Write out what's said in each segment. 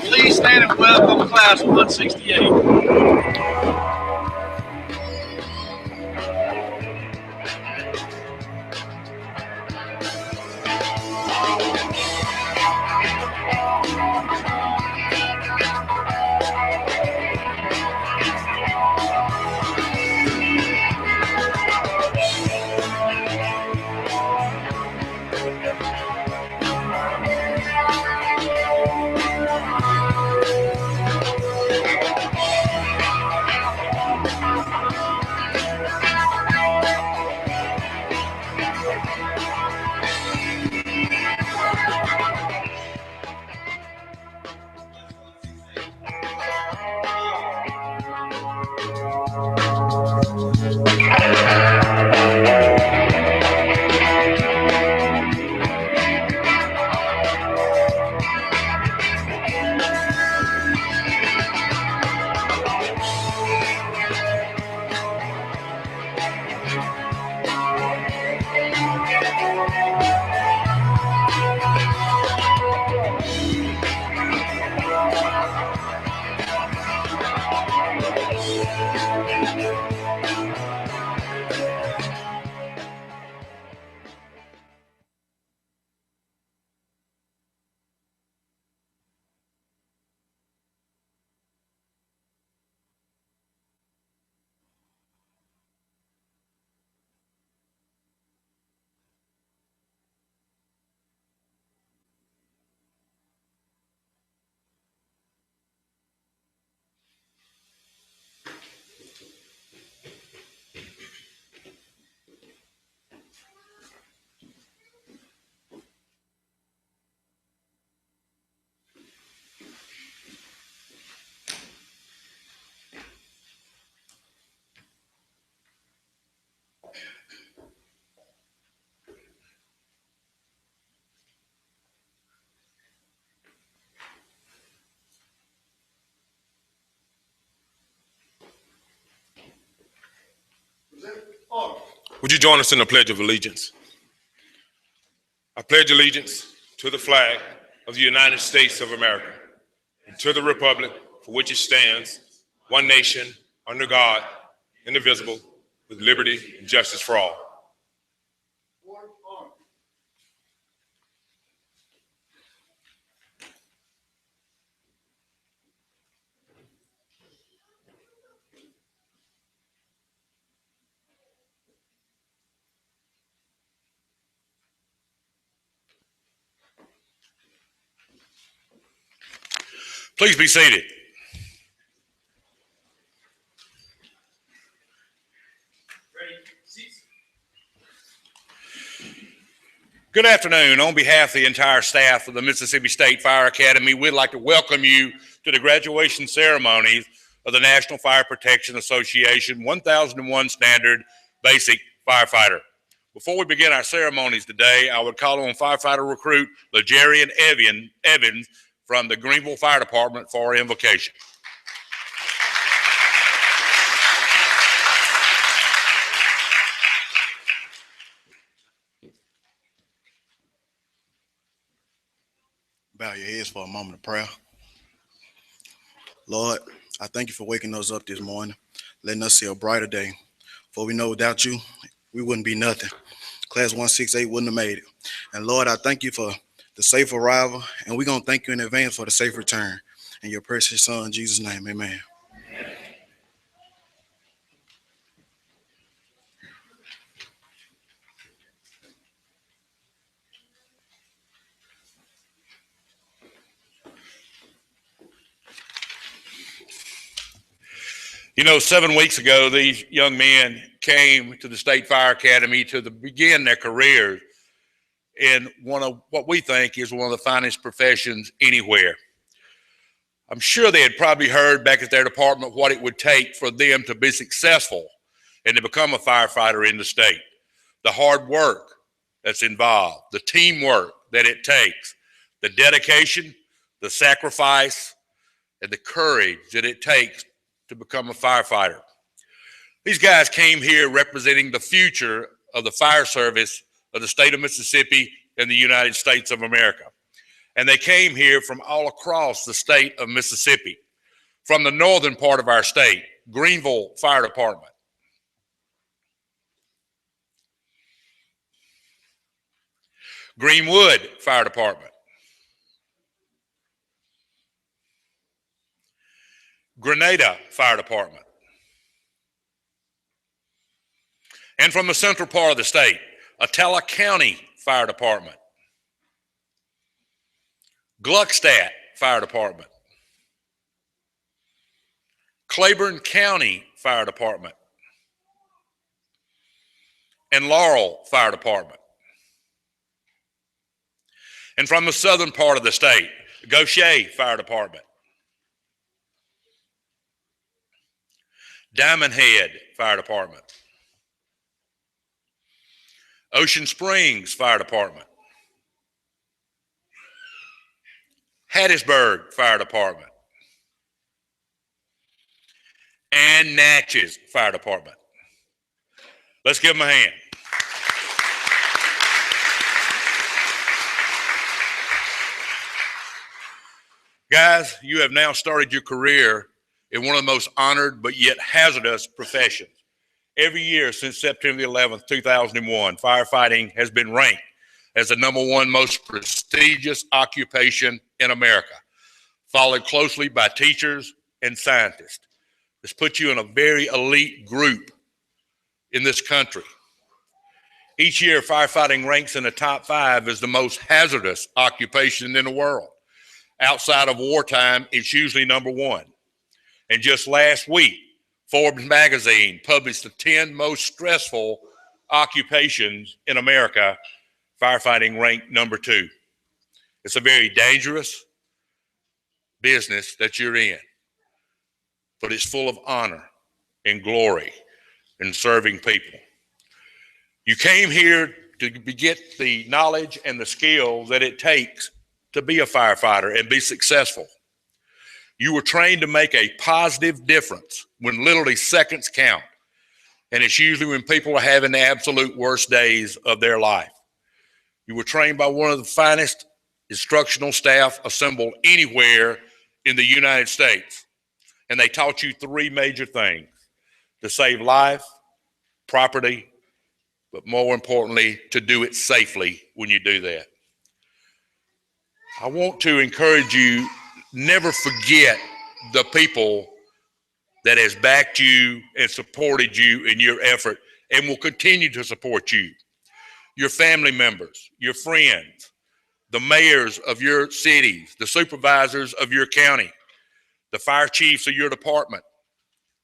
Please stand and welcome class 168. Would you join us in the Pledge of Allegiance? I pledge allegiance to the flag of the United States of America and to the republic for which it stands, one nation, under God, indivisible, with liberty and justice for all. Please be seated. Good afternoon. On behalf of the entire staff of the Mississippi State Fire Academy, we'd like to welcome you to the graduation ceremonies of the National Fire Protection Association 1001 Standard Basic Firefighter. Before we begin our ceremonies today, I would call on firefighter recruit LeJarian Evans from the Greenville Fire Department for invocation. Bow your heads for a moment of prayer. Lord, I thank you for waking us up this morning, letting us see a brighter day. For we know without you, we wouldn't be nothing. Class 168 wouldn't have made it. And Lord, I thank you for the safe arrival, and we're going to thank you in advance for the safe return. In your precious son, Jesus' name, amen. You know, 7 weeks ago, these young men came to the State Fire Academy to begin their careers in one of what we think is one of the finest professions anywhere. I'm sure they had probably heard back at their department what it would take for them to be successful and to become a firefighter in the state. The hard work that's involved, the teamwork that it takes, the dedication, the sacrifice, and the courage that it takes to become a firefighter. These guys came here representing the future of the fire service of the state of Mississippi and the United States of America. And they came here from all across the state of Mississippi. From the northern part of our state, Greenville Fire Department. Greenwood Fire Department. Grenada Fire Department. And from the central part of the state, Attala County Fire Department. Gluckstadt Fire Department. Claiborne County Fire Department. And Laurel Fire Department. And from the southern part of the state, Goshen Fire Department. Diamond Head Fire Department. Ocean Springs Fire Department. Hattiesburg Fire Department. And Natchez Fire Department. Let's give them a hand. Guys, you have now started your career in one of the most honored but yet hazardous professions. Every year since September 11th, 2001, firefighting has been ranked as the #1 most prestigious occupation in America, followed closely by teachers and scientists. This puts you in a very elite group in this country. Each year, firefighting ranks in the top 5 as the most hazardous occupation in the world. Outside of wartime, it's usually #1. And just last week, Forbes magazine published the 10 most stressful occupations in America. Firefighting ranked #2. It's a very dangerous business that you're in, but it's full of honor and glory in serving people. You came here to get the knowledge and the skill that it takes to be a firefighter and be successful. You were trained to make a positive difference when literally seconds count. And it's usually when people are having the absolute worst days of their life. You were trained by one of the finest instructional staff assembled anywhere in the United States. And they taught you 3 major things: to save life, property, but more importantly, to do it safely when you do that. I want to encourage you, never forget the people that has backed you and supported you in your effort and will continue to support you. Your family members, your friends, the mayors of your cities, the supervisors of your county, the fire chiefs of your department,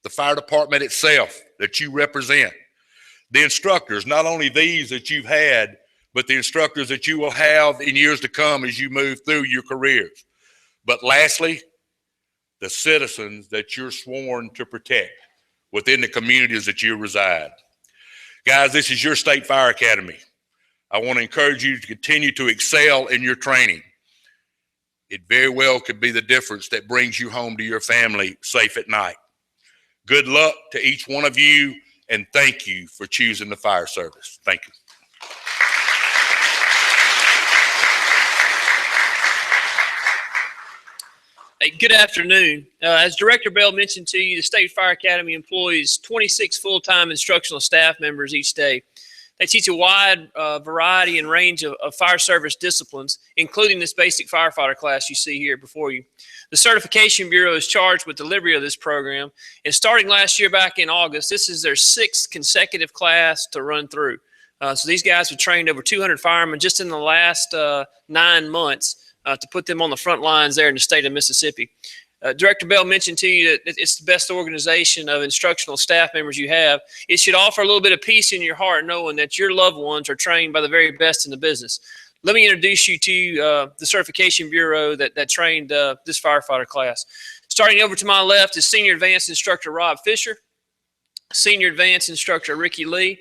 the fire department itself that you represent, the instructors, not only these that you've had, but the instructors that you will have in years to come as you move through your careers. But lastly, the citizens that you're sworn to protect within the communities that you reside. Guys, this is your State Fire Academy. I want to encourage you to continue to excel in your training. It very well could be the difference that brings you home to your family safe at night. Good luck to each one of you, and thank you for choosing the fire service. Thank you. Hey, good afternoon. As Director Bell mentioned to you, the State Fire Academy employs 26 full-time instructional staff members each day. They teach a wide variety and range of fire service disciplines, including this basic firefighter class you see here before you. The Certification Bureau is charged with delivery of this program, and starting last year back in August, this is their 6th consecutive class to run through. So these guys have trained over 200 firemen just in the last 9 months to put them on the front lines there in the state of Mississippi. Director Bell mentioned to you that it's the best organization of instructional staff members you have. It should offer a little bit of peace in your heart knowing that your loved ones are trained by the very best in the business. Let me introduce you to the Certification Bureau that trained this firefighter class. Starting over to my left is Senior Advanced Instructor Rob Fisher, Senior Advanced Instructor Ricky Lee,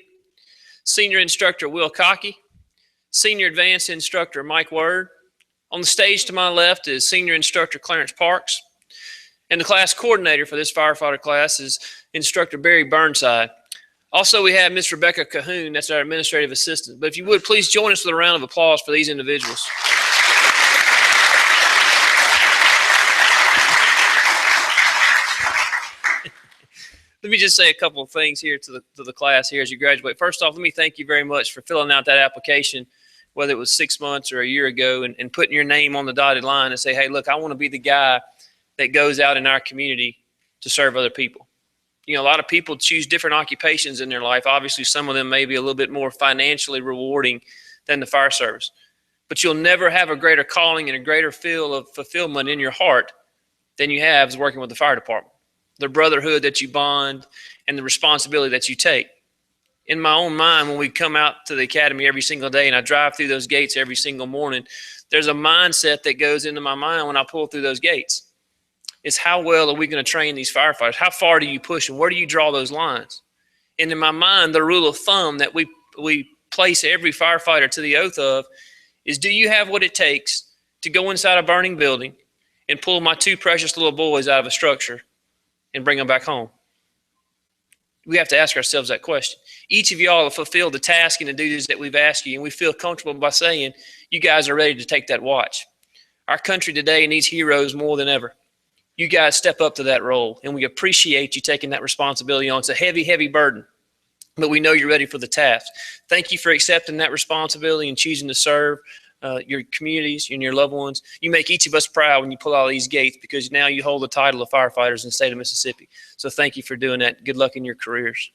Senior Instructor Will Cockey, Senior Advanced Instructor Mike Word. On the stage to my left is Senior Instructor Clarence Parks. And the class coordinator for this firefighter class is Instructor Barry Burnside. Also, we have Miss Rebecca Cahoon. That's our administrative assistant. But if you would, please join us with a round of applause for these individuals. Let me just say a couple of things here to the class here as you graduate. First off, let me thank you very much for filling out that application, whether it was 6 months or a year ago, and putting your name on the dotted line and say, hey, look, I want to be the guy that goes out in our community to serve other people. You know, a lot of people choose different occupations in their life. Obviously, some of them may be a little bit more financially rewarding than the fire service. But you'll never have a greater calling and a greater feel of fulfillment in your heart than you have as working with the fire department. The brotherhood that you bond and the responsibility that you take. In my own mind, when we come out to the academy every single day and I drive through those gates every single morning, there's a mindset that goes into my mind when I pull through those gates. It's how well are we going to train these firefighters? How far do you push them? Where do you draw those lines? And in my mind, the rule of thumb that we place every firefighter to the oath of is, do you have what it takes to go inside a burning building and pull my two precious little boys out of a structure and bring them back home? We have to ask ourselves that question. Each of y'all have fulfilled the task and the duties that we've asked you, and we feel comfortable by saying you guys are ready to take that watch. Our country today needs heroes more than ever. You guys step up to that role, and we appreciate you taking that responsibility on. It's a heavy, heavy burden, but we know you're ready for the task. Thank you for accepting that responsibility and choosing to serve your communities and your loved ones. You make each of us proud when you pull out of these gates, because now you hold the title of firefighters in the state of Mississippi. So thank you for doing that. Good luck in your careers.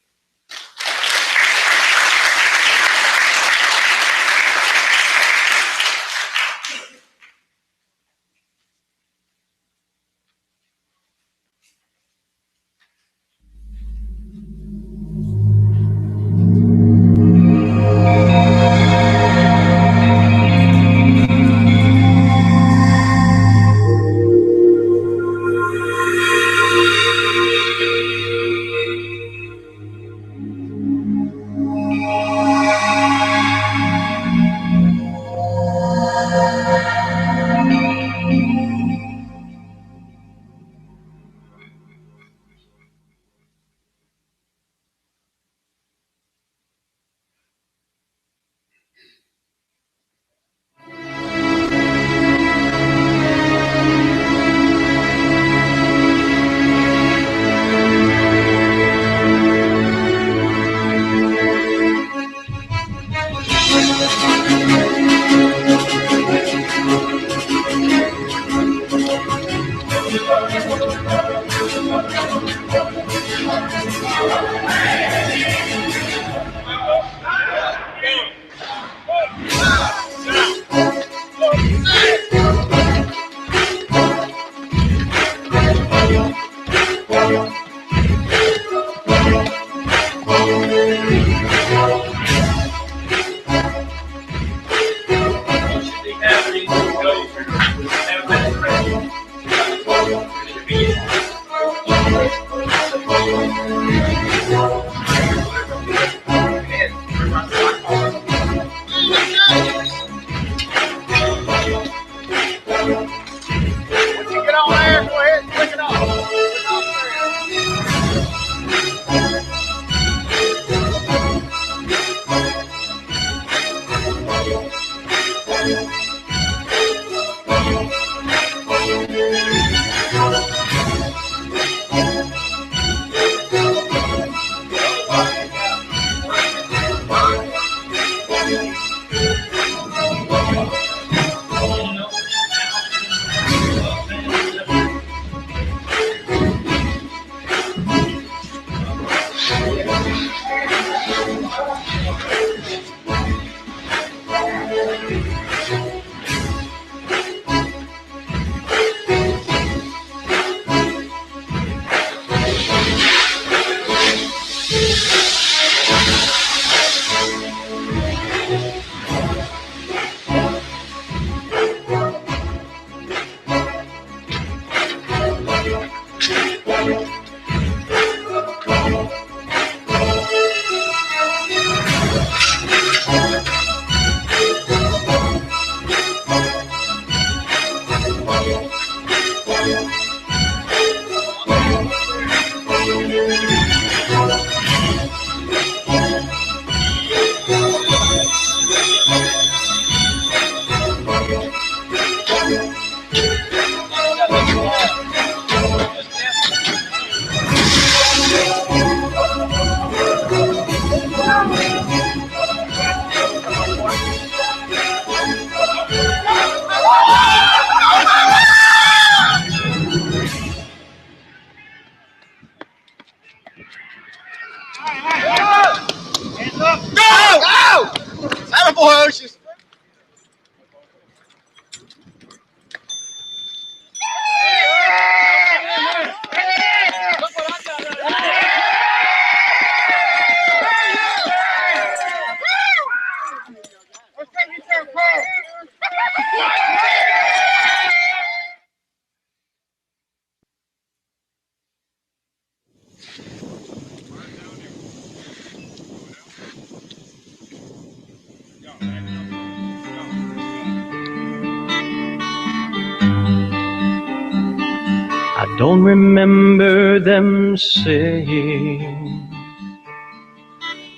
I don't remember them saying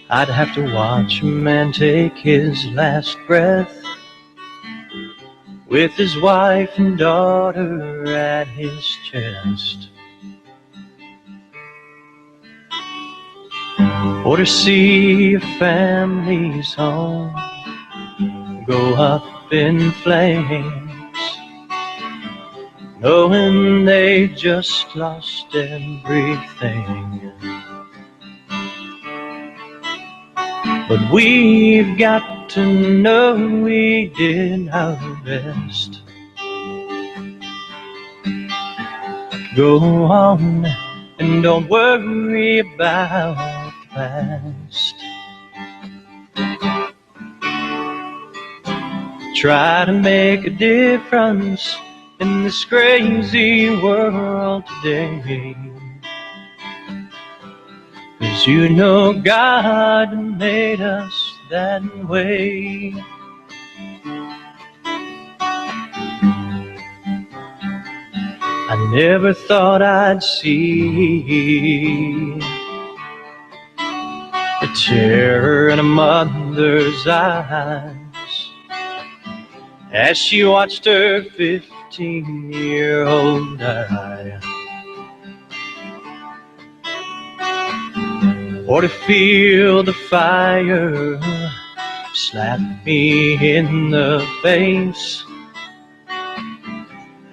I'd have to watch a man take his last breath with his wife and daughter at his chest, or to see a family's home go up in flames, knowing they just lost everything. But we've got to know we did our best. Go on and don't worry about the past. Try to make a difference in this crazy world today, 'cause you know God made us that way. I never thought I'd see the terror in a mother's eyes as she watched her 15-year-old die, or to feel the fire slap me in the face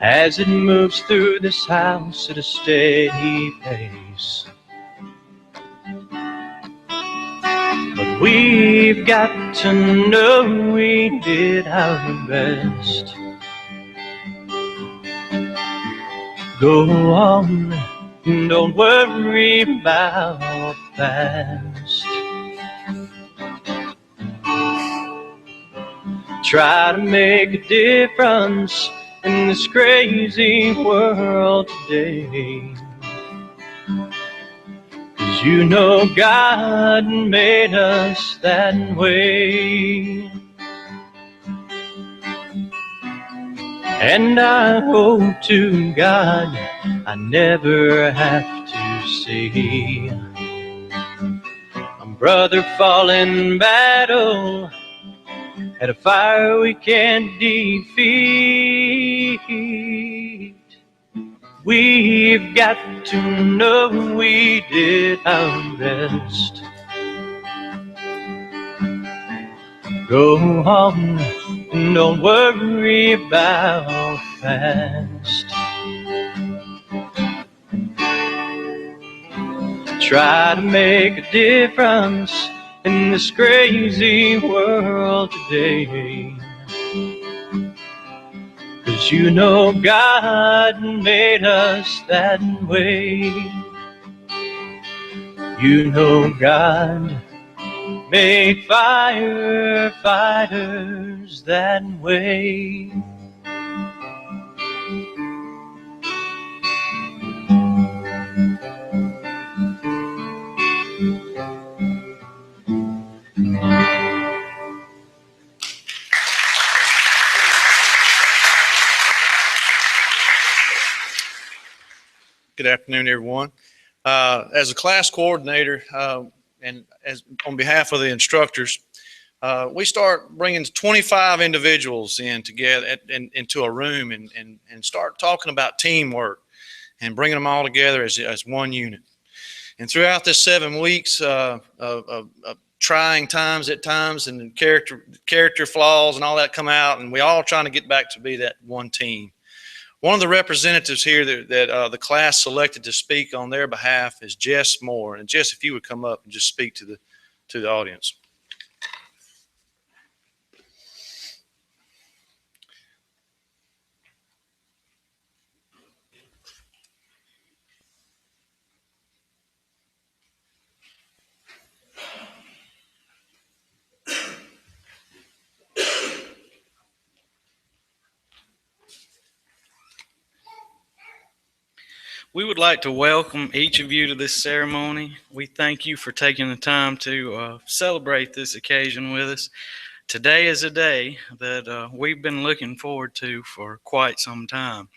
as it moves through this house at a steady pace. But we've got to know we did our best. Go on, don't worry about the past. Try to make a difference in this crazy world today, 'cause you know God made us that way. And I hope to God I never have to see a brother fall in battle at a fire we can't defeat. We've got to know we did our best. Go on and don't worry about the past. Try to make a difference in this crazy world today, 'cause you know God made us that way. You know God made firefighters that way. Good afternoon, everyone. As a class coordinator, and as on behalf of the instructors, we start bringing 25 individuals in together into a room and start talking about teamwork and bringing them all together as one unit. And throughout this 7 weeks of trying times at times, and character flaws and all that come out, and we all trying to get back to be that one team. One of the representatives here that the class selected to speak on their behalf is Jess Moore. And Jess, if you would come up and just speak to the audience. We would like to welcome each of you to this ceremony. We thank you for taking the time to celebrate this occasion with us. Today is a day that we've been looking forward to for quite some time.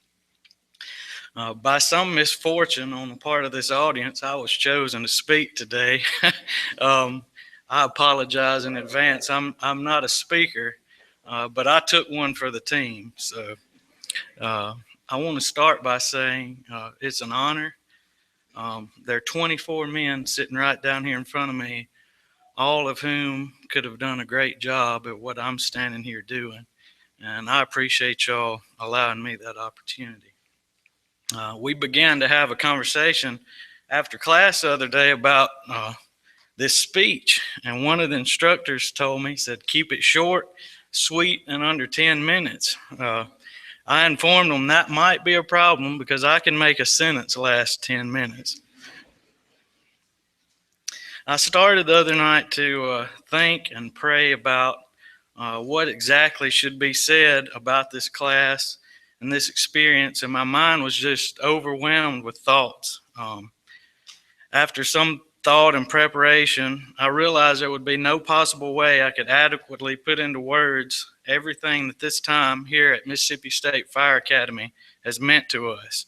By some misfortune on the part of this audience, I was chosen to speak today. I apologize in advance. I'm not a speaker, but I took one for the team. So I want to start by saying it's an honor. There are 24 men sitting right down here in front of me, all of whom could have done a great job at what I'm standing here doing. And I appreciate y'all allowing me that opportunity. We began to have a conversation after class the other day about this speech. And one of the instructors told me, said, keep it short, sweet, and under 10 minutes. I informed them that might be a problem because I can make a sentence last 10 minutes. I started the other night to think and pray about what exactly should be said about this class and this experience, and my mind was just overwhelmed with thoughts. After some thought and preparation, I realized there would be no possible way I could adequately put into words everything that this time here at Mississippi State Fire Academy has meant to us.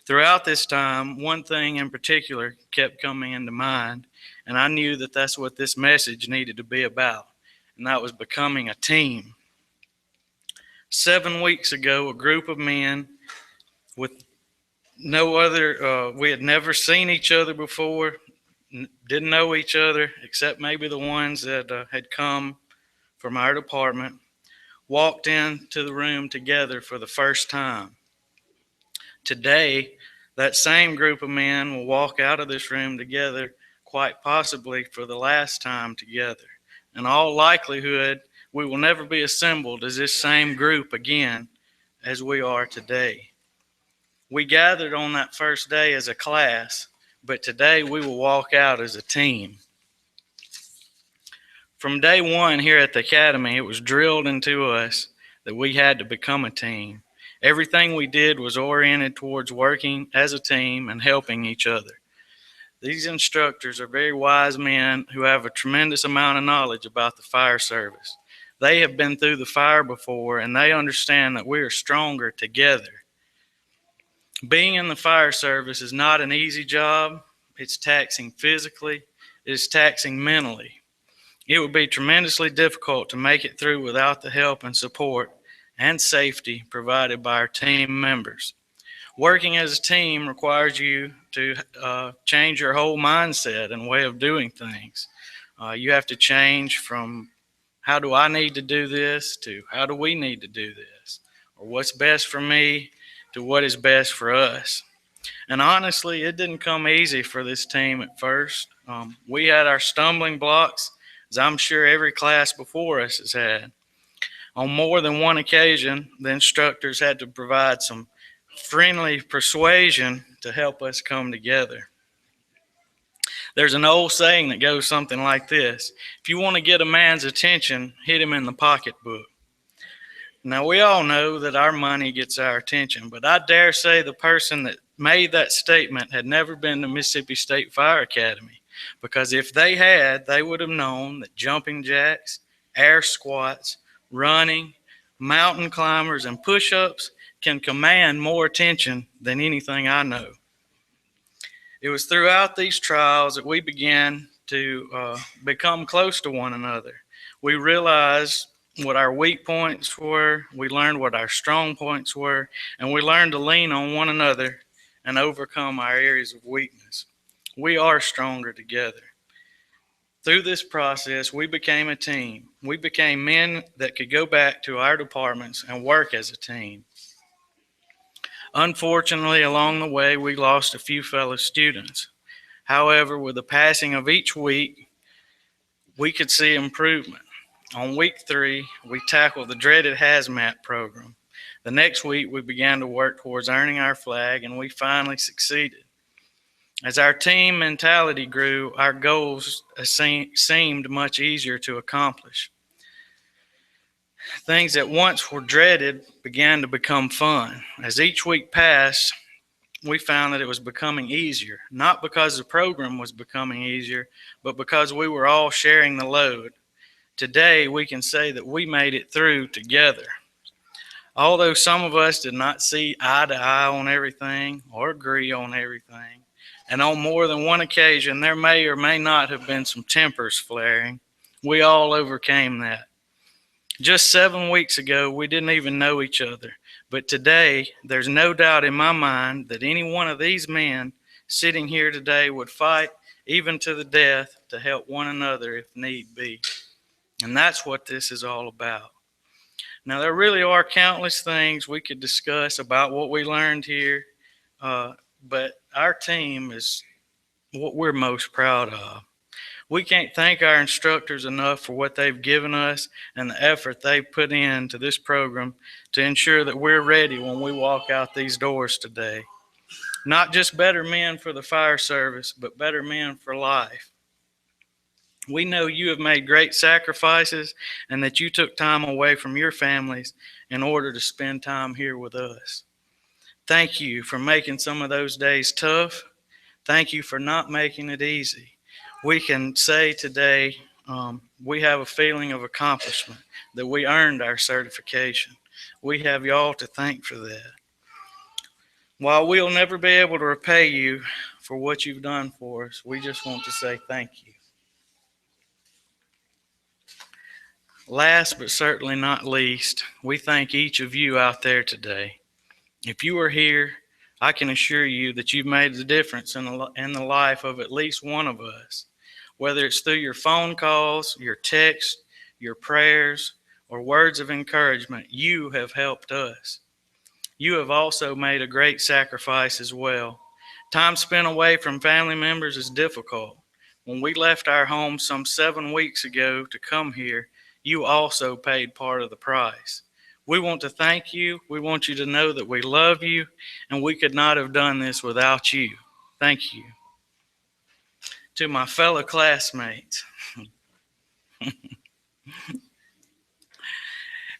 Throughout this time, one thing in particular kept coming into mind, and I knew that that's what this message needed to be about, and that was becoming a team. 7 weeks ago, a group of men with no other, we had never seen each other before, didn't know each other except maybe the ones that had come from our department, walked into the room together for the first time. Today, that same group of men will walk out of this room together, quite possibly for the last time together. In all likelihood, we will never be assembled as this same group again as we are today. We gathered on that first day as a class, but today we will walk out as a team. From day one here at the Academy, it was drilled into us that we had to become a team. Everything we did was oriented towards working as a team and helping each other. These instructors are very wise men who have a tremendous amount of knowledge about the fire service. They have been through the fire before, and they understand that we are stronger together. Being in the fire service is not an easy job. It's taxing physically. It's taxing mentally. It would be tremendously difficult to make it through without the help and support and safety provided by our team members. Working as a team requires you to change your whole mindset and way of doing things. You have to change from how do I need to do this to how do we need to do this, or what's best for me to what is best for us. And honestly, it didn't come easy for this team at first. We had our stumbling blocks, as I'm sure every class before us has had. On more than one occasion, the instructors had to provide some friendly persuasion to help us come together. There's an old saying that goes something like this: if you want to get a man's attention, hit him in the pocketbook. Now, we all know that our money gets our attention, but I dare say the person that made that statement had never been to Mississippi State Fire Academy, because if they had, they would have known that jumping jacks, air squats, running, mountain climbers, and push-ups can command more attention than anything I know. It was throughout these trials that we began to become close to one another. We realized what our weak points were, we learned what our strong points were, and we learned to lean on one another and overcome our areas of weakness. We are stronger together. Through this process, we became a team. We became men that could go back to our departments and work as a team. Unfortunately, along the way, we lost a few fellow students. However, with the passing of each week, we could see improvement. On week 3, we tackled the dreaded hazmat program. The next week, we began to work towards earning our flag, and we finally succeeded. As our team mentality grew, our goals seemed much easier to accomplish. Things that once were dreaded began to become fun. As each week passed, we found that it was becoming easier, not because the program was becoming easier, but because we were all sharing the load. Today, we can say that we made it through together. Although some of us did not see eye to eye on everything or agree on everything, and on more than one occasion, there may or may not have been some tempers flaring, we all overcame that. Just 7 weeks ago, we didn't even know each other. But today, there's no doubt in my mind that any one of these men sitting here today would fight even to the death to help one another if need be. And that's what this is all about. Now, there really are countless things we could discuss about what we learned here, but our team is what we're most proud of. We can't thank our instructors enough for what they've given us and the effort they've put into this program to ensure that we're ready when we walk out these doors today. Not just better men for the fire service, but better men for life. We know you have made great sacrifices and that you took time away from your families in order to spend time here with us. Thank you for making some of those days tough. Thank you for not making it easy. We can say today we have a feeling of accomplishment, that we earned our certification. We have y'all to thank for that. While we'll never be able to repay you for what you've done for us, we just want to say thank you. Last but certainly not least, we thank each of you out there today. If you are here, I can assure you that you've made the difference in the life of at least one of us. Whether it's through your phone calls, your texts, your prayers, or words of encouragement, you have helped us. You have also made a great sacrifice as well. Time spent away from family members is difficult. When we left our home some 7 weeks ago to come here, you also paid part of the price. We want to thank you. We want you to know that we love you, and we could not have done this without you. Thank you. To my fellow classmates,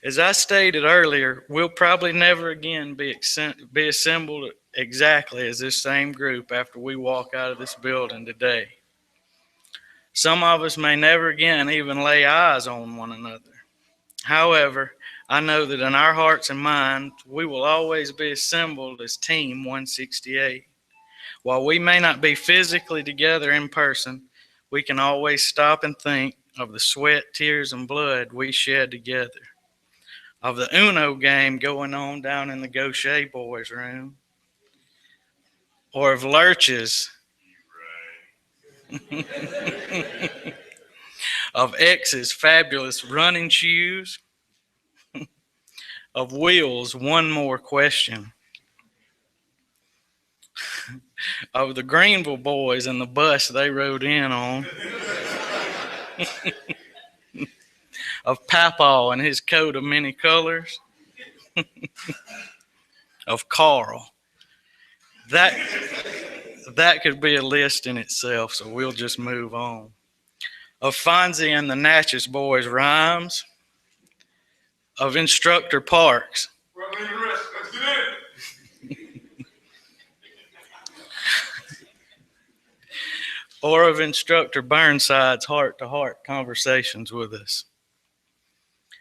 as I stated earlier, we'll probably never again be assembled exactly as this same group after we walk out of this building today. Some of us may never again even lay eyes on one another. However, I know that in our hearts and minds, we will always be assembled as Team 168. While we may not be physically together in person, we can always stop and think of the sweat, tears, and blood we shed together, of the Uno game going on down in the Gaucher boys' room, or of Lurches, of X's fabulous running shoes, of Will's one more question, of the Greenville boys and the bus they rode in on, of Papaw and his coat of many colors, of Carl. That could be a list in itself, so we'll just move on. Of Fonzie and the Natchez boys' rhymes, of Instructor Parks, or of Instructor Burnside's heart-to-heart conversations with us.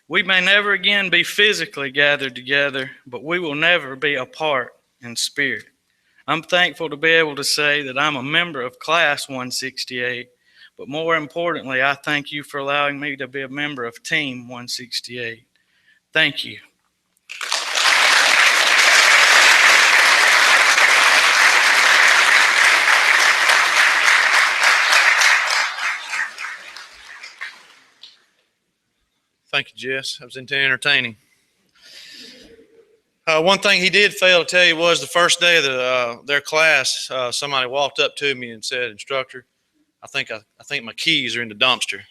We may never again be physically gathered together, but we will never be apart in spirit. I'm thankful to be able to say that I'm a member of Class 168, but more importantly, I thank you for allowing me to be a member of Team 168. Thank you. Thank you, Jess. That was entertaining. One thing he did fail to tell you was the first day of their class, somebody walked up to me and said, "Instructor, I think my keys are in the dumpster."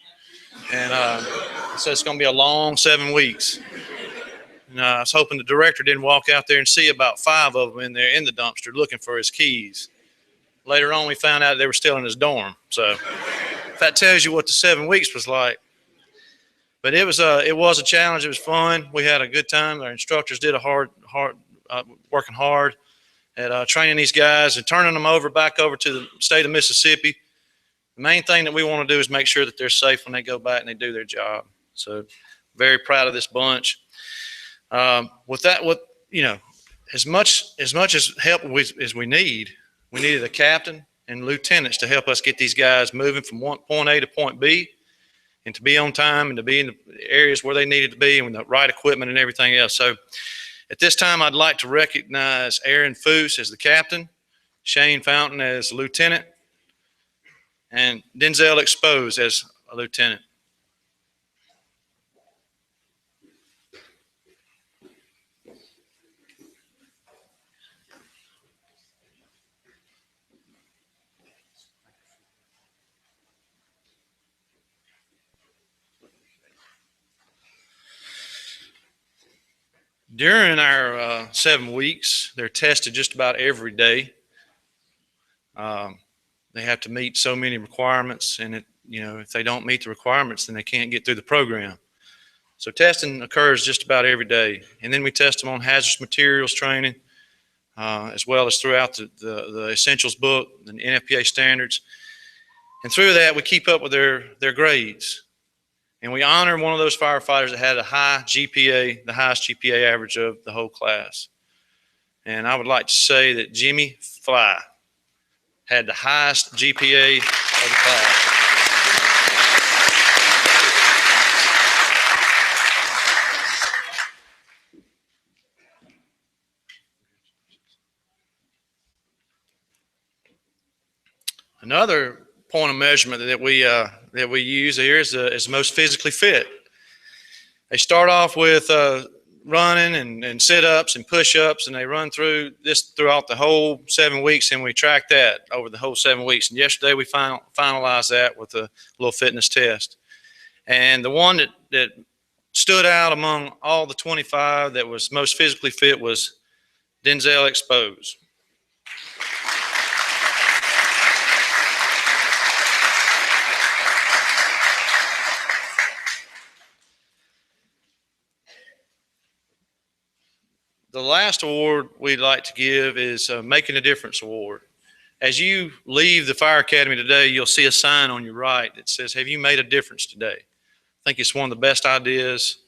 And he said it's going to be a long 7 weeks. And I was hoping the director didn't walk out there and see about 5 of them in there in the dumpster looking for his keys. Later on, we found out they were still in his dorm. So if that tells you what the 7 weeks was like. But it was a challenge. It was fun. We had a good time. Our instructors did working hard at training these guys and turning them back over to the state of Mississippi. The main thing that we want to do is make sure that they're safe when they go back and they do their job. So very proud of this bunch. With that, as much as help as we needed a captain and lieutenants to help us get these guys moving from point A to point B, and to be on time and to be in the areas where they needed to be and with the right equipment and everything else. So at this time, I'd like to recognize Aaron Foose as the captain, Shane Fountain as the lieutenant, and Denzel Expose as a lieutenant. During our 7 weeks, they're tested just about every day. They have to meet so many requirements, and if they don't meet the requirements, then they can't get through the program. So testing occurs just about every day, and then we test them on hazardous materials training, as well as throughout the essentials book and NFPA standards. And through that, we keep up with their grades. And we honor one of those firefighters that had a high GPA, the highest GPA average of the whole class. And I would like to say that Jimmy Fly had the highest GPA of the class. Another point of measurement that we use here is most physically fit. They start off with running and sit-ups and push-ups, and they run through this throughout the whole 7 weeks, and we track that over the whole 7 weeks. And yesterday we finalized that with a little fitness test. And the one that stood out among all the 25 that was most physically fit was Denzel Expose. The last award we'd like to give is Making a Difference Award. As you leave the Fire Academy today, you'll see a sign on your right that says, "Have you made a difference today?" I think it's one of the best ideas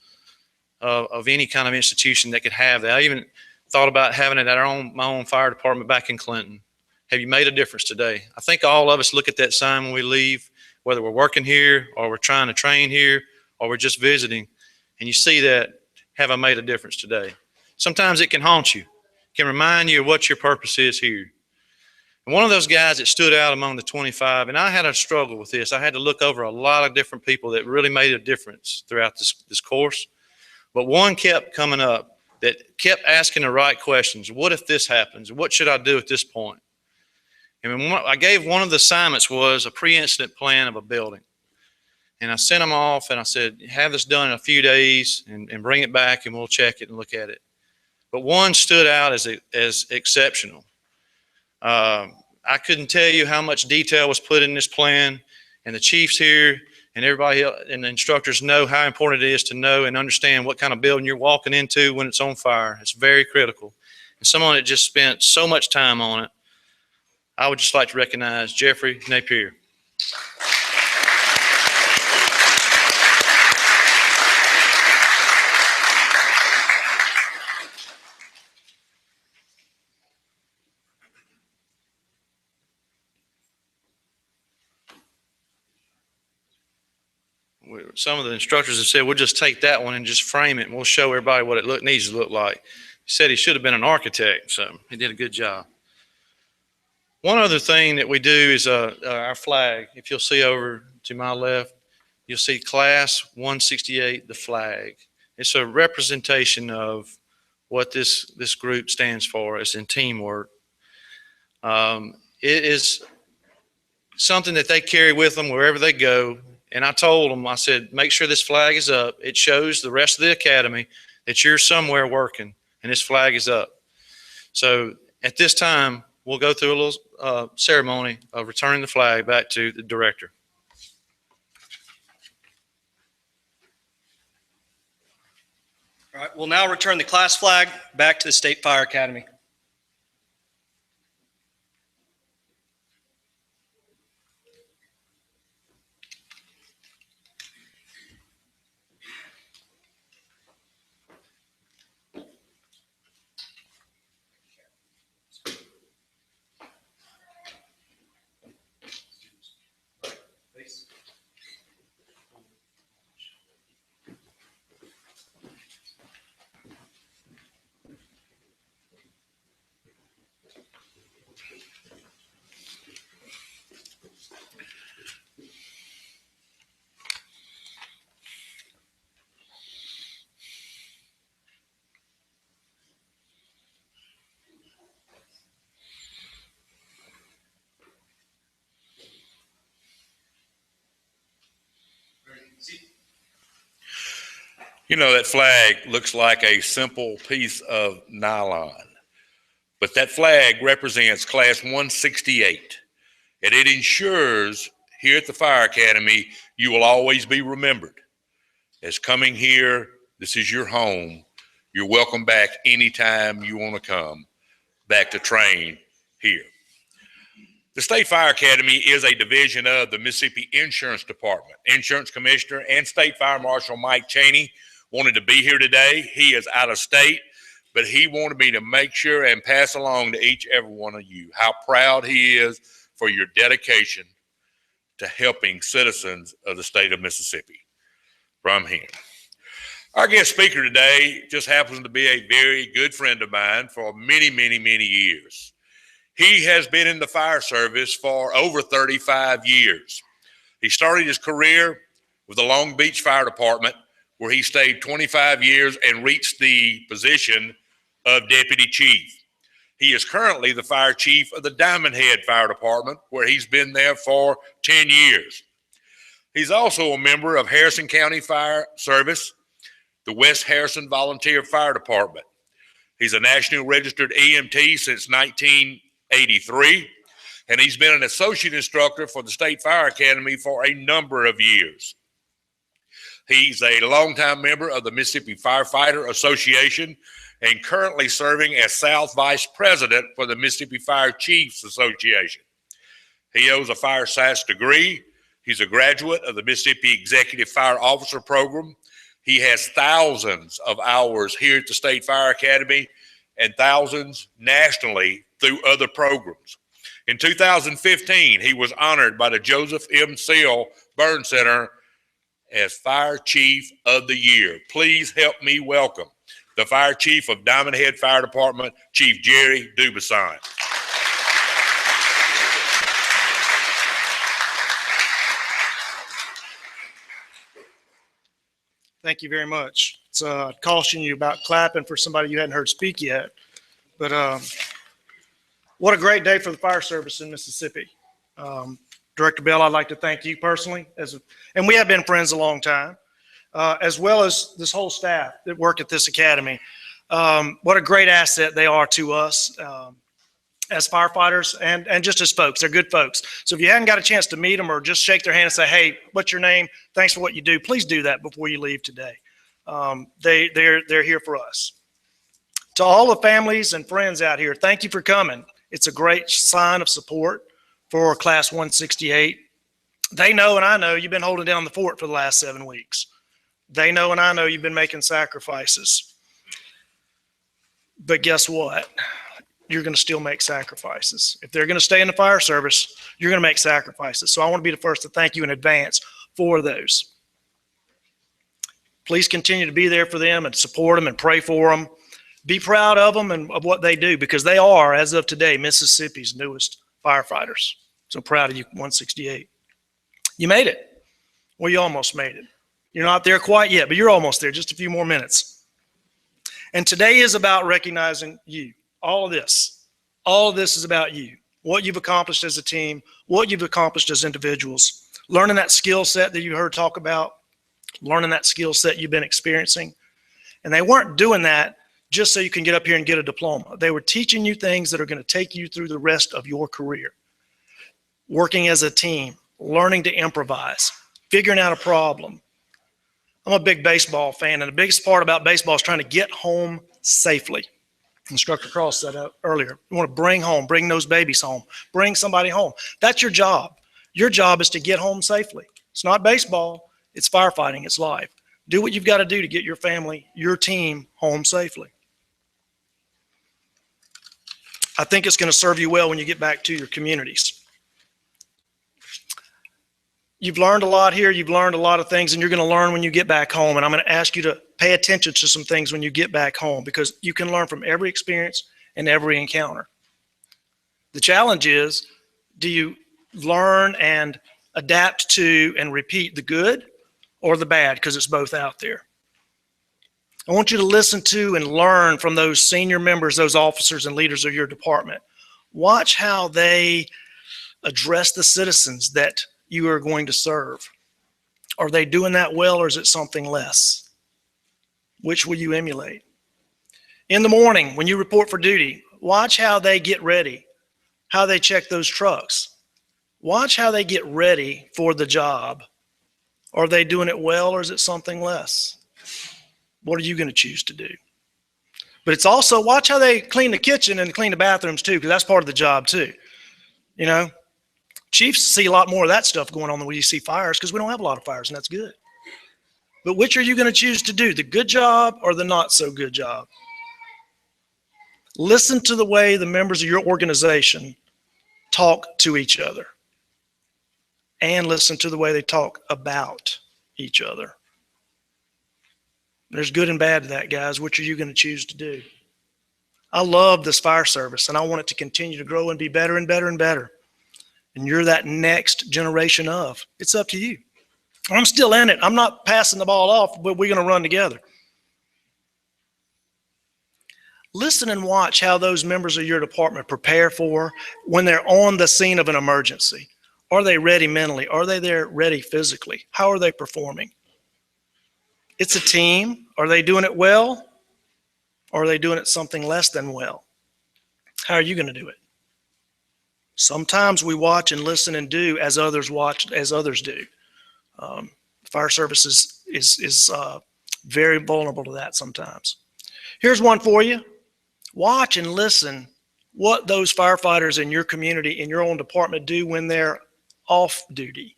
of any kind of institution that could have that. I even thought about having it at my own fire department back in Clinton. Have you made a difference today? I think all of us look at that sign when we leave, whether we're working here or we're trying to train here or we're just visiting, and you see that, have I made a difference today? Sometimes it can haunt you. It can remind you of what your purpose is here. And one of those guys that stood out among the 25, and I had a struggle with this. I had to look over a lot of different people that really made a difference throughout this course. But one kept coming up that kept asking the right questions. What if this happens? What should I do at this point? And I gave one of the assignments was a pre-incident plan of a building. And I sent them off and I said, have this done in a few days and bring it back and we'll check it and look at it. But one stood out as exceptional. I couldn't tell you how much detail was put in this plan, and the chiefs here and everybody else and the instructors know how important it is to know and understand what kind of building you're walking into when it's on fire. It's very critical. And someone that just spent so much time on it, I would just like to recognize Jeffrey Napier. Some of the instructors have said, we'll just take that one and just frame it and we'll show everybody what it needs to look like. He said he should have been an architect, so he did a good job. One other thing that we do is our flag. If you'll see over to my left, you'll see Class 168, the flag. It's a representation of what this group stands for is in teamwork. It is something that they carry with them wherever they go. And I told them, I said, make sure this flag is up. It shows the rest of the academy that you're somewhere working and this flag is up. So at this time, we'll go through a little ceremony of returning the flag back to the director. All right, we'll now return the class flag back to the State Fire Academy. You know, that flag looks like a simple piece of nylon, but that flag represents Class 168, and it ensures here at the Fire Academy, you will always be remembered as coming here. This is your home. You're welcome back anytime you want to come back to train here. The State Fire Academy is a division of the Mississippi Insurance Department. Insurance Commissioner and State Fire Marshal Mike Cheney wanted to be here today. He is out of state, but he wanted me to make sure and pass along to each every one of you how proud he is for your dedication to helping citizens of the state of Mississippi. From him. Our guest speaker today just happens to be a very good friend of mine for many, many, many years. He has been in the fire service for over 35 years. He started his career with the Long Beach Fire Department, where he stayed 25 years and reached the position of Deputy Chief. He is currently the Fire Chief of the Diamond Head Fire Department, where he's been there for 10 years. He's also a member of Harrison County Fire Service, the West Harrison Volunteer Fire Department. He's a National Registered EMT since 1983, and he's been an associate instructor for the State Fire Academy for a number of years. He's a longtime member of the Mississippi Firefighter Association and currently serving as South Vice President for the Mississippi Fire Chiefs Association. He owns a fire science degree. He's a graduate of the Mississippi Executive Fire Officer Program. He has thousands of hours here at the State Fire Academy and thousands nationally through other programs. In 2015, he was honored by the Joseph M. Seal Burn Center as Fire Chief of the Year. Please help me welcome the Fire Chief of Diamond Head Fire Department, Chief Jerry Dubuisson. Thank you very much. It's caution you about clapping for somebody you hadn't heard speak yet. But what a great day for the fire service in Mississippi. Director Bell, I'd like to thank you personally, and we have been friends a long time, as well as this whole staff that work at this academy. What a great asset they are to us as firefighters and just as folks. They're good folks. So if you hadn't got a chance to meet them or just shake their hand and say, hey, what's your name? Thanks for what you do. Please do that before you leave today. They're here for us. To all the families and friends out here, thank you for coming. It's a great sign of support for Class 168. They know and I know you've been holding down the fort for the last 7 weeks. They know and I know you've been making sacrifices. But guess what? You're going to still make sacrifices. If they're going to stay in the fire service, you're going to make sacrifices. So I want to be the first to thank you in advance for those. Please continue to be there for them and support them and pray for them. Be proud of them and of what they do, because they are, as of today, Mississippi's newest firefighters. So proud of you, 168. You made it. Well, you almost made it. You're not there quite yet, but you're almost there. Just a few more minutes. And today is about recognizing you. All of this is about you. What you've accomplished as a team, what you've accomplished as individuals, learning that skill set that you heard talk about, learning that skill set you've been experiencing. And they weren't doing that just so you can get up here and get a diploma. They were teaching you things that are going to take you through the rest of your career. Working as a team, learning to improvise, figuring out a problem. I'm a big baseball fan, and the biggest part about baseball is trying to get home safely. Instructor Cross said that earlier. You want to bring those babies home, bring somebody home. That's your job. Your job is to get home safely. It's not baseball, it's firefighting, it's life. Do what you've got to do to get your family, your team home safely. I think it's going to serve you well when you get back to your communities. You've learned a lot here. You've learned a lot of things, and you're going to learn when you get back home. And I'm going to ask you to pay attention to some things when you get back home, because you can learn from every experience and every encounter. The challenge is, do you learn and adapt to and repeat the good or the bad? Because it's both out there. I want you to listen to and learn from those senior members, those officers and leaders of your department. Watch how they address the citizens that you are going to serve. Are they doing that well, or is it something less? Which will you emulate? In the morning, when you report for duty, watch how they get ready, how they check those trucks. Watch how they get ready for the job. Are they doing it well, or is it something less? What are you going to choose to do? But it's also watch how they clean the kitchen and clean the bathrooms too, because that's part of the job too. You know, chiefs see a lot more of that stuff going on than we see fires, because we don't have a lot of fires, and that's good. But which are you going to choose to do, the good job or the not so good job? Listen to the way the members of your organization talk to each other, and listen to the way they talk about each other. There's good and bad to that, guys. Which are you going to choose to do? I love this fire service, and I want it to continue to grow and be better and better and better. And you're that next generation of. It's up to you. I'm still in it. I'm not passing the ball off, but we're going to run together. Listen and watch how those members of your department prepare for when they're on the scene of an emergency. Are they ready mentally? Are they there ready physically? How are they performing? It's a team. Are they doing it well? Or are they doing it something less than well? How are you going to do it? Sometimes we watch and listen and do as others watch, as others do. Fire service is very vulnerable to that sometimes. Here's one for you. Watch and listen what those firefighters in your community, in your own department do when they're off duty.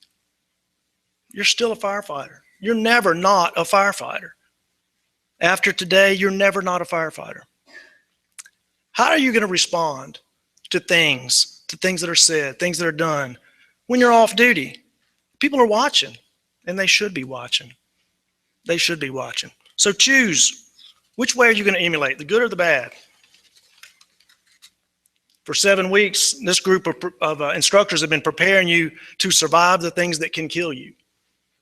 You're still a firefighter. You're never not a firefighter. After today, you're never not a firefighter. How are you going to respond to things that are said, things that are done when you're off duty? People are watching, and they should be watching. They should be watching. So choose. Which way are you going to emulate, the good or the bad? For 7 weeks, this group of instructors have been preparing you to survive the things that can kill you.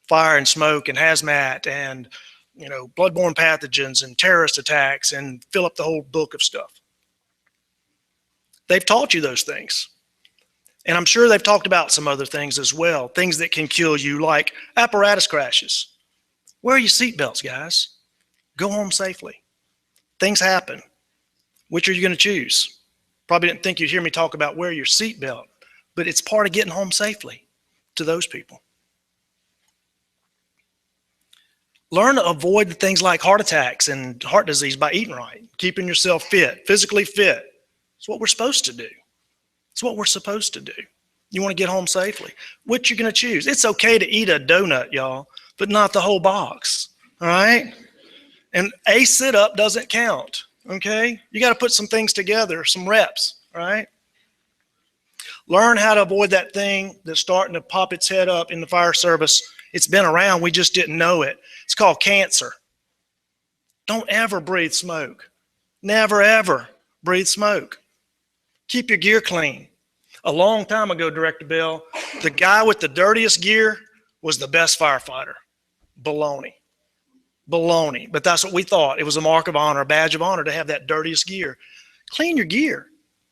Fire and smoke and hazmat and, you know, bloodborne pathogens and terrorist attacks, and fill up the whole book of stuff. They've taught you those things. And I'm sure they've talked about some other things as well, things that can kill you, like apparatus crashes. Wear your seatbelts, guys. Go home safely. Things happen. Which are you going to choose? Probably didn't think you'd hear me talk about wear your seatbelt, but it's part of getting home safely to those people. Learn to avoid the things like heart attacks and heart disease by eating right, keeping yourself fit, physically fit. It's what we're supposed to do. It's what we're supposed to do. You want to get home safely. Which you're going to choose? It's okay to eat a donut, y'all, but not the whole box, all right? And a sit-up doesn't count, okay? You got to put some things together, some reps, all right? Learn how to avoid that thing that's starting to pop its head up in the fire service. It's been around, we just didn't know it. It's called cancer. Don't ever breathe smoke. Never, ever breathe smoke. Keep your gear clean. A long time ago, Director Bell, the guy with the dirtiest gear was the best firefighter. Baloney. Baloney. But that's what we thought. It was a mark of honor, a badge of honor to have that dirtiest gear. Clean your gear.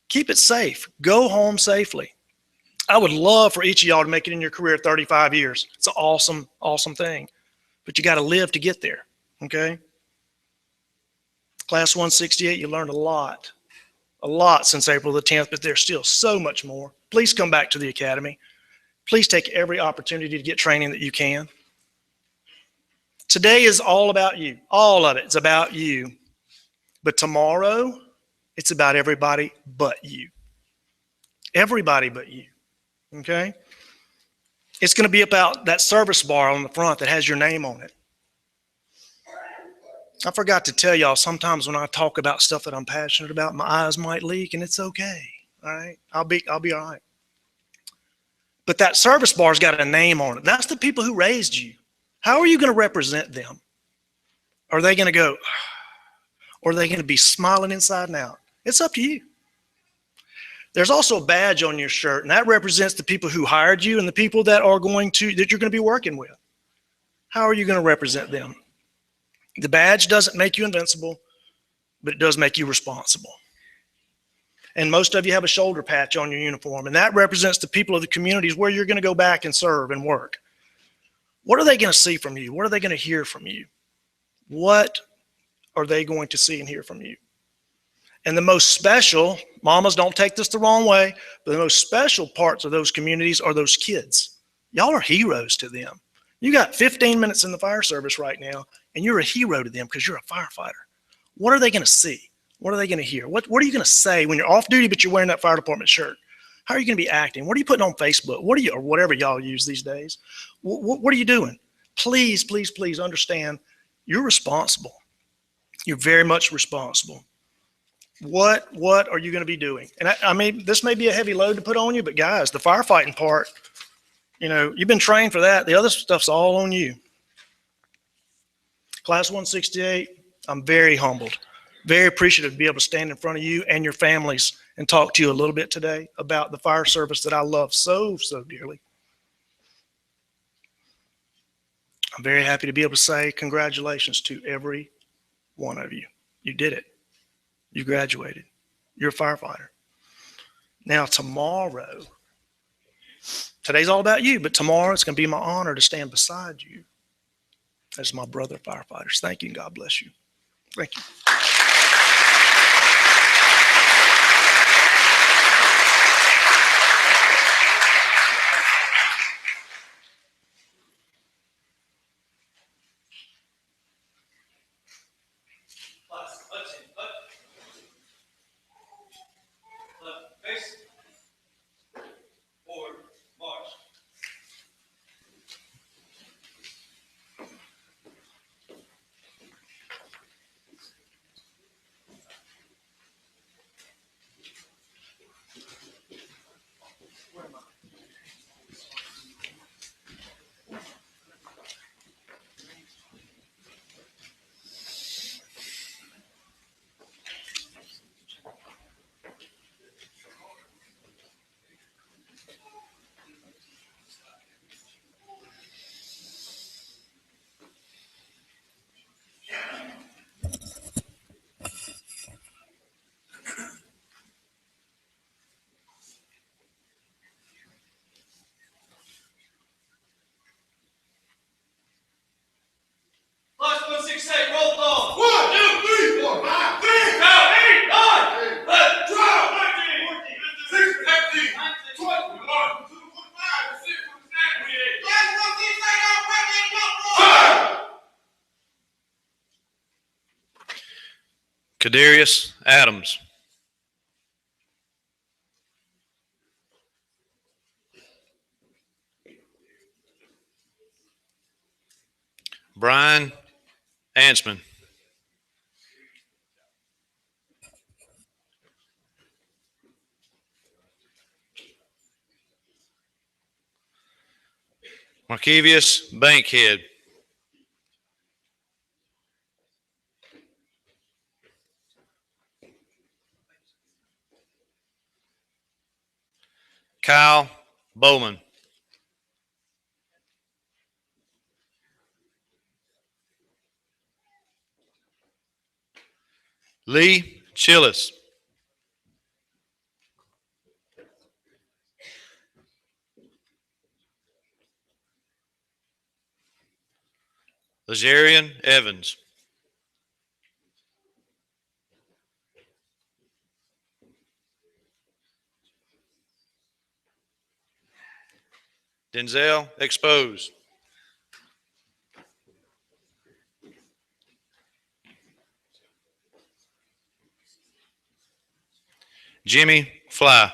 Keep it safe. Go home safely. I would love for each of y'all to make it in your career 35 years. It's an awesome, awesome thing. But you got to live to get there, okay? Class 168, you learned a lot since April the 10th, but there's still so much more. Please come back to the academy. Please take every opportunity to get training that you can. Today is all about you. All of it is about you. But tomorrow, it's about everybody but you. Everybody but you, okay? It's going to be about that service bar on the front that has your name on it. I forgot to tell y'all, sometimes when I talk about stuff that I'm passionate about, my eyes might leak, and it's okay, all right? I'll be all right. But that service bar's got a name on it. That's the people who raised you. How are you going to represent them? Are they going to go, or are they going to be smiling inside and out? It's up to you. There's also a badge on your shirt, and that represents the people who hired you and the people that you're going to be working with. How are you going to represent them? The badge doesn't make you invincible, but it does make you responsible. And most of you have a shoulder patch on your uniform, and that represents the people of the communities where you're going to go back and serve and work. What are they going to see from you? What are they going to hear from you? What are they going to see and hear from you? And the most special, mamas, don't take this the wrong way, but the most special parts of those communities are those kids. Y'all are heroes to them. You got 15 minutes in the fire service right now, and you're a hero to them because you're a firefighter. What are they going to see? What are they going to hear? What are you going to say when you're off duty but you're wearing that fire department shirt? How are you going to be acting? What are you putting on Facebook? Or whatever y'all use these days? What are you doing? Please, please, please understand you're responsible. You're very much responsible. What are you going to be doing? And I mean, this may be a heavy load to put on you, but guys, the firefighting part, you've been trained for that. The other stuff's all on you. Class 168, I'm very humbled, very appreciative to be able to stand in front of you and your families and talk to you a little bit today about the fire service that I love so, so dearly. I'm very happy to be able to say congratulations to every one of you. You did it. You graduated. You're a firefighter. Now tomorrow, today's all about you, but tomorrow it's going to be my honor to stand beside you as my brother firefighters. Thank you and God bless you. Thank you. Class 168, roll call. 1, 2, 3, 4, 5, 6, 7, 8, 9, 11, 12, 13, 14, 15, 16, 17, 19, 20, 21, 22, 25, 26, 27, 28. Class 168, all present, go. Kadarius Adams. Brian Ansman. Markevius Bankhead. Kyle Bowman. Lee Chillis. Lazarian Evans. Denzel Expose. Jimmy Fly.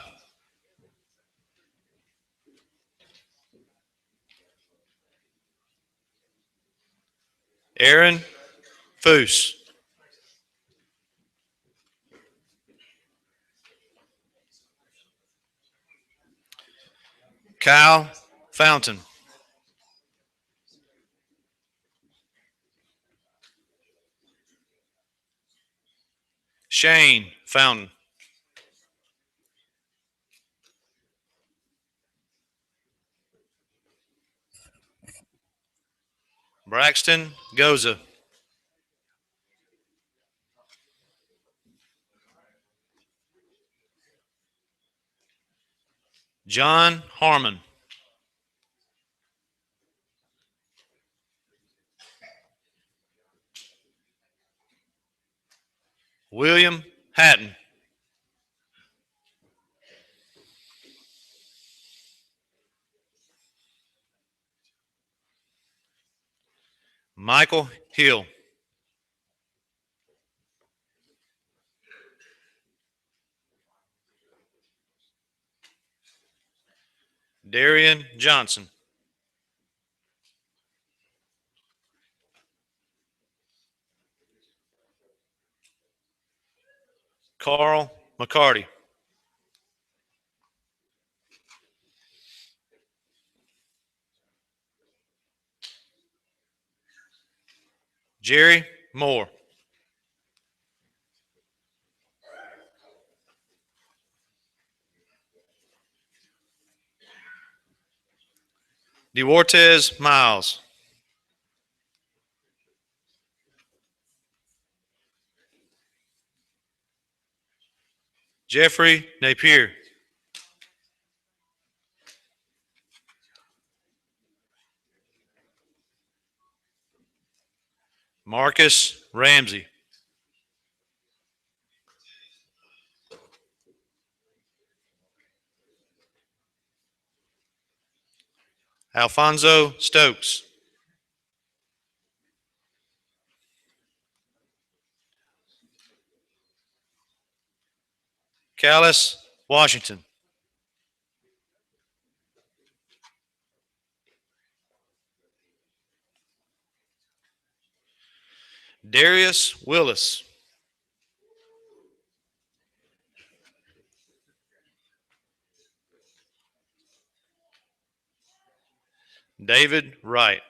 Aaron Foose. Kyle Fountain. Shane Fountain. Braxton Goza. John Harmon. William Hatton. Michael Hill. Darian Johnson. Carl McCarty. Jerry Moore. DeWartez Miles. Jeffrey Napier. Marcus Ramsey. Alfonso Stokes. Callis Washington. Darius Willis. David Wright.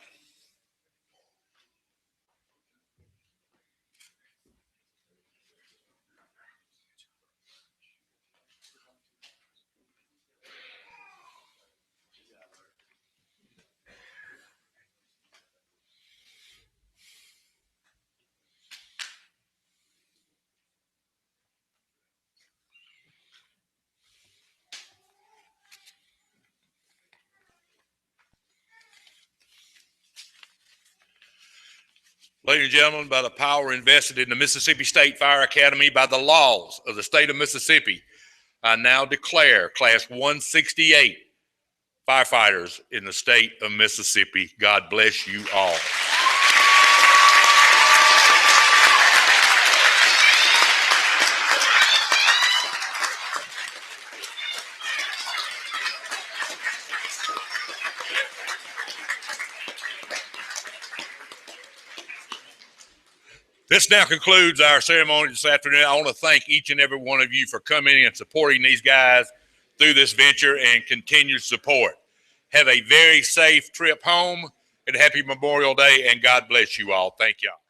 Ladies and gentlemen, by the power invested in the Mississippi State Fire Academy by the laws of the state of Mississippi, I now declare Class 168 firefighters in the state of Mississippi. God bless you all. This now concludes our ceremony this afternoon. I want to thank each and every one of you for coming and supporting these guys through this venture and continued support. Have a very safe trip home and happy Memorial Day, and God bless you all. Thank y'all.